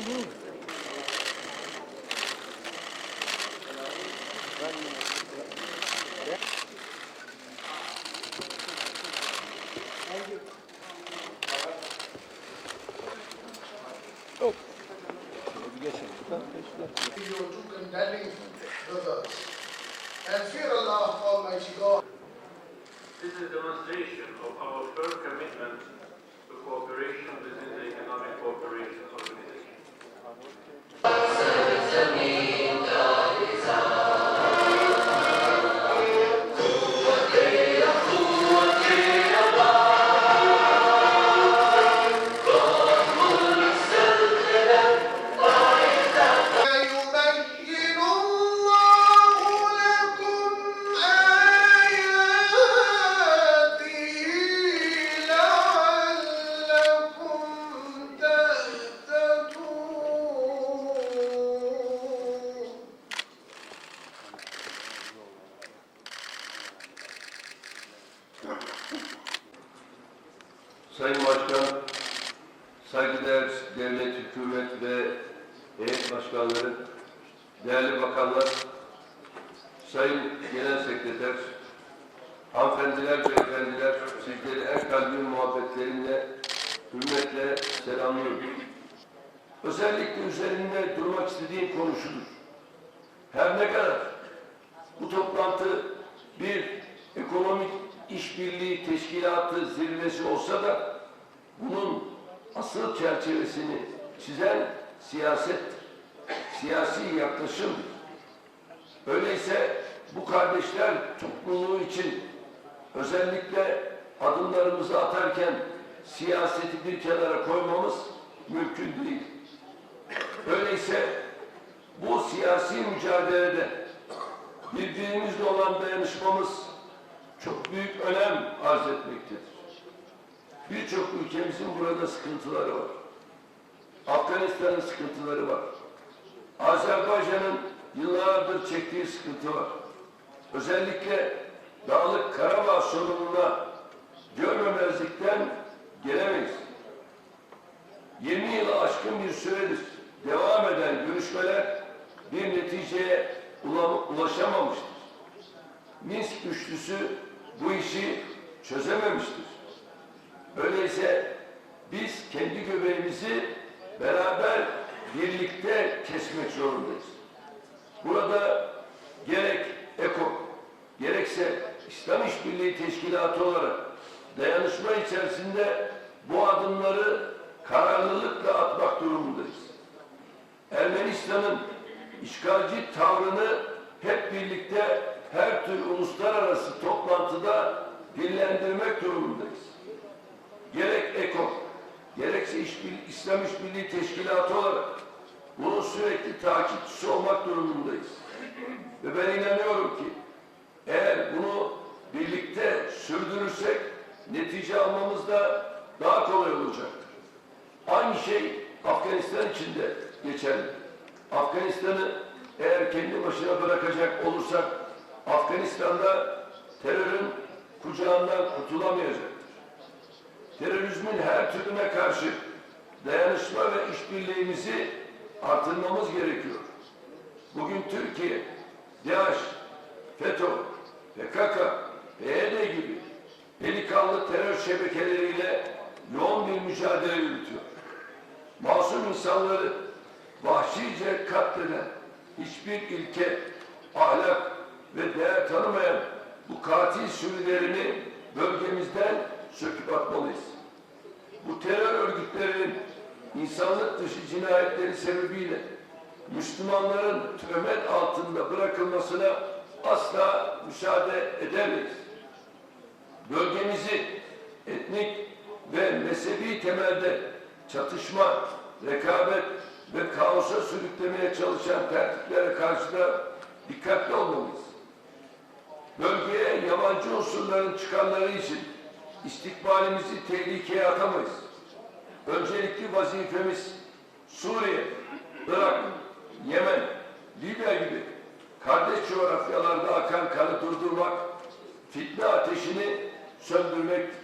Condemning brothers and fear Allah Almighty God. This is a demonstration of our firm commitment to cooperation within the Economic Cooperation Organization. Sayın Başkan, saygıdeğer devlet, hükümet ve heyet başkanları, değerli bakanlar, Sayın Genel Sekreter, hanımefendiler, beyefendiler, sizleri en kalbi muhabbetlerimle, hürmetle selamlıyorum. Özellikle üzerinde durmak istediğim konu şudur. Her ne kadar bu toplantı bir ekonomik işbirliği teşkilatı zirvesi olsa da bunun asıl çerçevesini çizen siyasettir. Siyasi yaklaşımdır. Öyleyse bu kardeşler topluluğu için özellikle adımlarımızı atarken siyaseti bir kenara koymamız mümkün değil. Öyleyse bu siyasi mücadelede birbirimizle olan dayanışmamız çok büyük önem arz etmektedir. Birçok ülkemizin burada sıkıntıları var. Afganistan'ın sıkıntıları var. Azerbaycan'ın yıllardır çektiği sıkıntı var. Özellikle Dağlık Karabağ sorununa görmemezlikten gelemeyiz. 20 yılı aşkın bir süredir devam eden görüşmeler bir neticeye ulaşamamıştır. Minsk üçlüsü bu işi çözememiştir. Öyleyse biz kendi göbeğimizi beraber birlikte kesmek zorundayız. Burada gerek EKO, gerekse İslam İşbirliği Teşkilatı olarak dayanışma içerisinde bu adımları kararlılıkla atmak durumundayız. Ermenistan'ın işgalci tavrını hep birlikte her tür uluslararası toplantıda dillendirmek durumundayız. Gerek EKO, gerekse İslam İşbirliği Teşkilatı olarak bunun sürekli takipçisi olmak durumundayız. Ve ben inanıyorum ki eğer bunu birlikte sürdürürsek netice almamız da daha kolay olacaktır. Aynı şey Afganistan için de geçerli. Afganistan'ı eğer kendi başına bırakacak olursak Afganistan'da terörün kucağından kurtulamayacaktır. Terörizmin her türüne karşı dayanışma ve işbirliğimizi artırmamız gerekiyor. Bugün Türkiye, DAEŞ, FETÖ, PKK, PYD gibi delikanlı terör şebekeleriyle yoğun bir mücadele yürütüyor. Masum insanları vahşice katleden hiçbir ilke, ahlak ve değer tanımayan bu katil sürülerini bölgemizden söküp atmalıyız. Bu terör örgütlerinin insanlık dışı cinayetleri sebebiyle Müslümanların töhmet altında bırakılmasına asla müsaade edemeyiz. Bölgemizi etnik ve mezhebi temelde çatışma, rekabet ve kaosa sürüklemeye çalışan tertiplere karşı da dikkatli olmalıyız. Bölgeye yabancı unsurların çıkarları için istikbalimizi tehlikeye atamayız. Öncelikli vazifemiz Suriye, Irak, Yemen, Libya gibi kardeş coğrafyalarda akan kanı durdurmak, fitne ateşini söndürmektir.